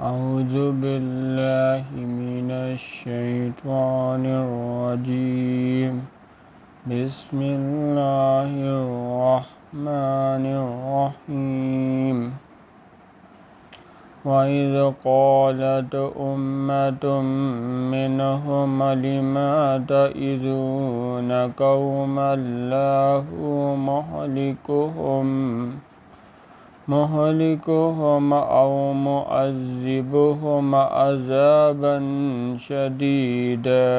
أعوذ بالله من الشيطان الرجيم بسم الله الرحمن الرحيم وإذ قالت أمة منهم لم تعظون قوما الله مهلكهم أو معذبهم عذابا شديدا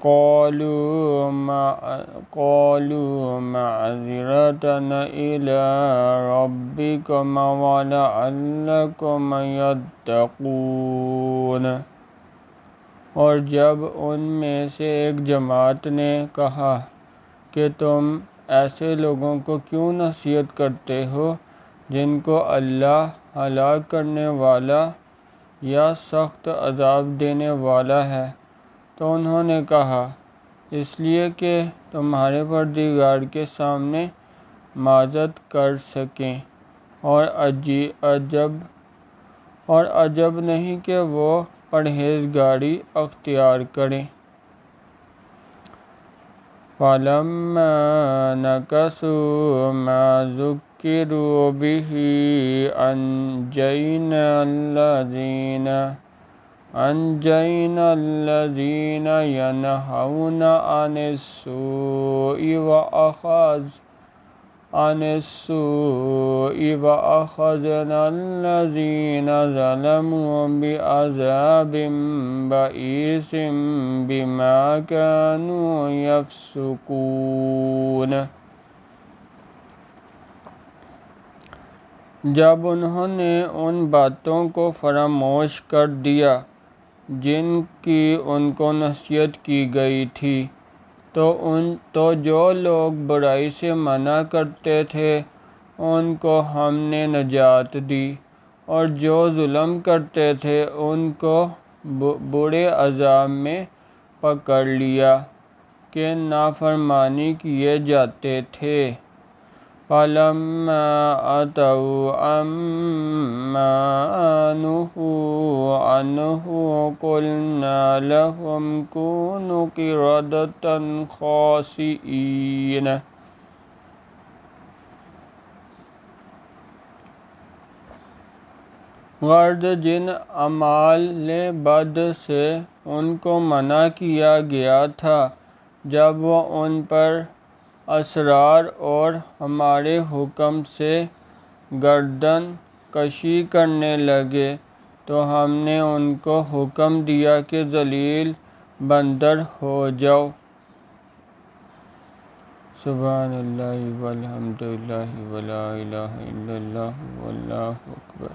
قالوا معذرة إلى ربكم ولعلكم يتقون۔ اور جب ان میں سے ایک جماعت نے کہا کہ تم ایسے لوگوں کو کیوں نصیحت کرتے ہو جن کو اللہ ہلاک کرنے والا یا سخت عذاب دینے والا ہے، تو انہوں نے کہا اس لیے کہ تمہارے پروردگار کے سامنے معذرت کر سکیں، اور عجب نہیں کہ وہ پرہیزگاری اختیار کریں۔ فَلَمَّا نَكَثُوا مَا ذُكِّرُوا بِهِ أَنْجَيْنَا الَّذِينَ يَنْهَوْنَ عَنِ السُّوءِ وَأَخَذْنَا الَّذِينَ ظَلَمُوا بِعَذَابٍ بَئِيسٍ بِمَا كَانُوا يَفْسُقُونَ۔ جب انہوں نے ان باتوں کو فراموش کر دیا جن کی ان کو نصیحت کی گئی تھی، تو جو لوگ برائی سے منع کرتے تھے ان کو ہم نے نجات دی، اور جو ظلم کرتے تھے ان کو برے عذاب میں پکڑ لیا کہ نافرمانی کیے جاتے تھے۔ فَلَمَّا عَتَوْا عَمَّا نُهُوا عَنْهُ قُلْنَا لَهُمْ كُونُوا قِرَدَةً خَاسِئِينَ۔ غرض جن اعمال بد سے ان کو منع کیا گیا تھا، جب وہ ان پر اصرار اور ہمارے حکم سے گردن کشی کرنے لگے تو ہم نے ان کو حکم دیا کہ ذلیل بندر ہو جاؤ۔ سبحان اللہ والحمد للہ ولا الہ الا اللہ واللہ اکبر۔